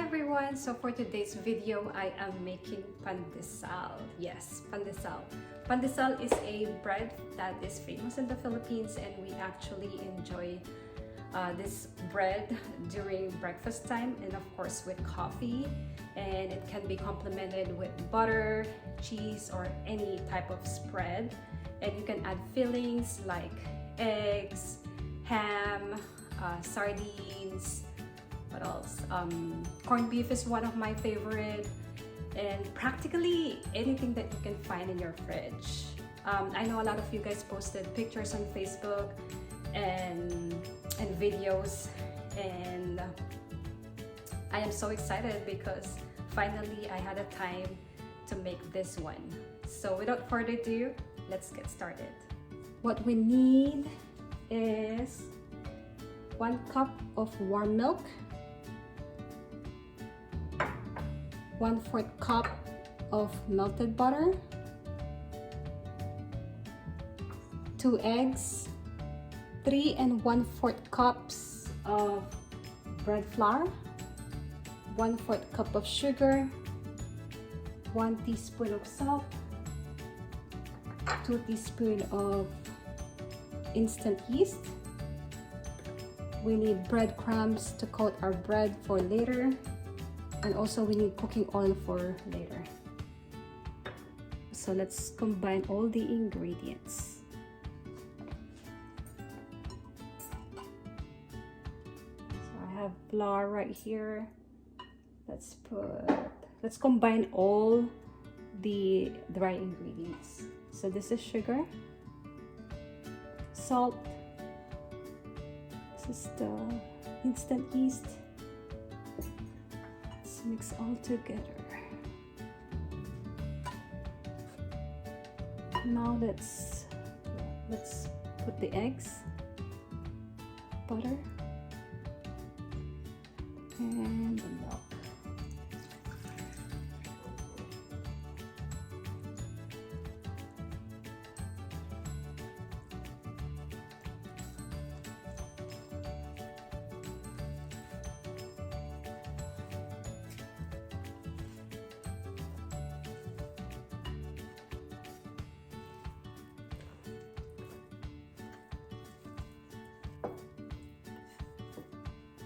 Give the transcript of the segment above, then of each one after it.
everyone! So for today's video, I am making pandesal. Yes, pandesal. Pandesal is a bread that is famous in the Philippines, and we actually enjoy this bread during breakfast time and of course with coffee. And it can be complemented with butter, cheese, or any type of spread. And you can add fillings like eggs, ham, sardines. What else? Corned beef is one of my favorite, and practically anything that you can find in your fridge. I know a lot of you guys posted pictures on Facebook and videos, and I am so excited because finally I had a time to make this one. So without further ado, let's get started. What we need is 1 cup of warm milk, 1/4 cup of melted butter, 2 eggs, 3 1/4 cups of bread flour, 1/4 cup of sugar, 1 teaspoon of salt, 2 teaspoons of instant yeast. We need breadcrumbs to coat our bread for later, and also we need cooking oil for later. So let's combine all the ingredients. So I have flour right here. Let's combine all the dry ingredients. So this is sugar, salt, this is the instant yeast. Let's mix all together. Now let's put the eggs, butter, and the milk.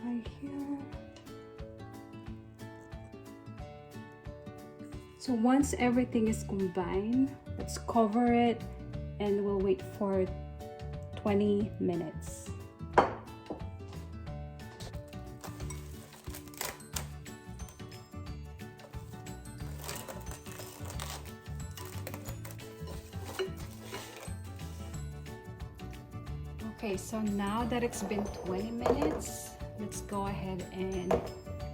Right here. So once everything is combined, let's cover it and we'll wait for 20 minutes. Okay, so now that it's been 20 minutes, let's go ahead and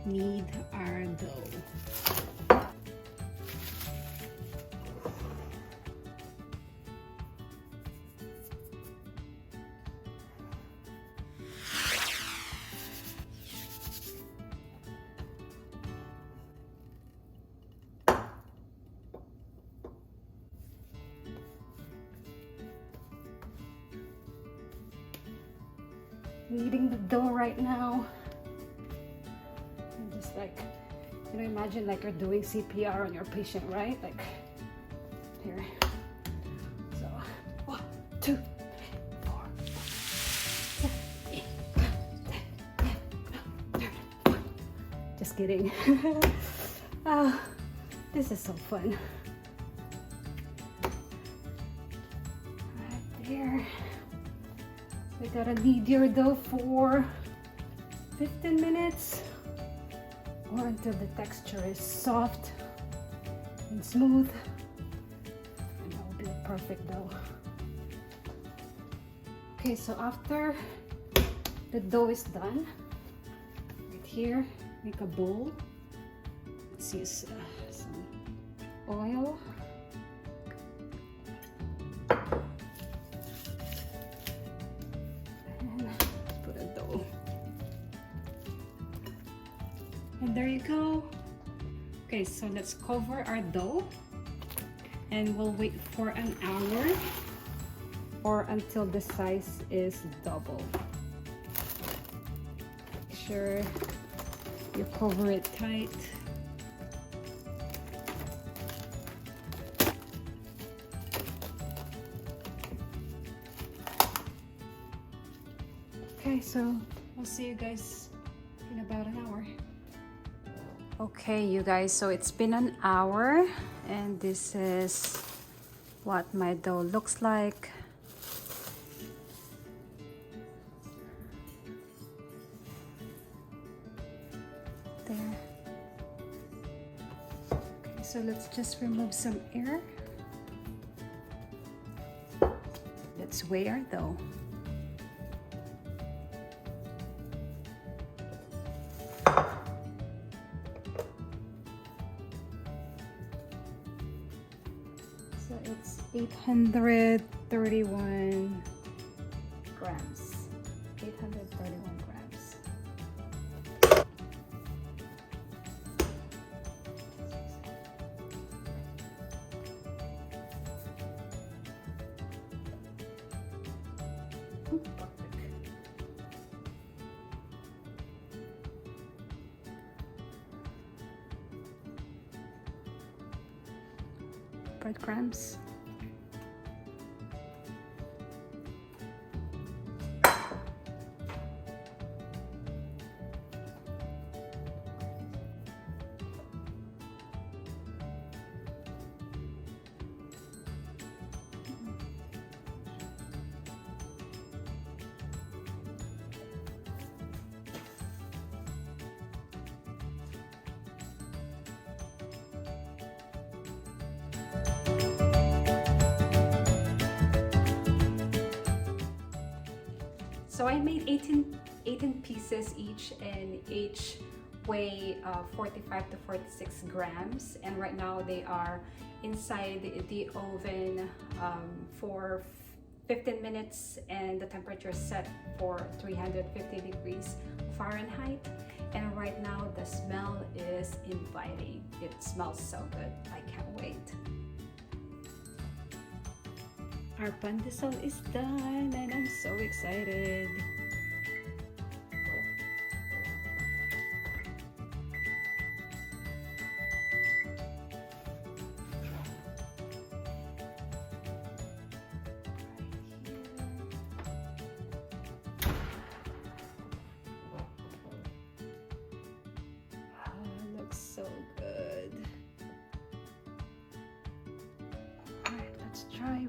knead our dough. Kneading the dough right now. And just like, you know, imagine like you're doing CPR on your patient, right? Like here. So 1, 2, 3, 4, 5, 6, 7, 8, 9, 10, 11, 12. Just kidding. This is so fun. Right there. You gotta knead your dough for 15 minutes or until the texture is soft and smooth, and that will be a perfect dough. Okay, so after the dough is done, right here, make a bowl. Let's use some oil. And there you go. Okay, so let's cover our dough and we'll wait for an hour or until the size is double. Make sure You cover it tight. Okay, so I'll see you guys in about an hour. Okay, you guys, so it's been an hour and this is what my dough looks like. There. Okay, so let's just remove some air. Let's weigh our dough. So it's 831 grams. 831 grams. Breadcrumbs. So I made 18 pieces each, and each weigh 45 to 46 grams. And right now they are inside the oven for 15 minutes, and the temperature is set for 350 degrees Fahrenheit. And right now the smell is inviting. It smells so good. I can't wait. Our pandesal is done and I'm so excited. Oh, it looks so good. Alright, let's try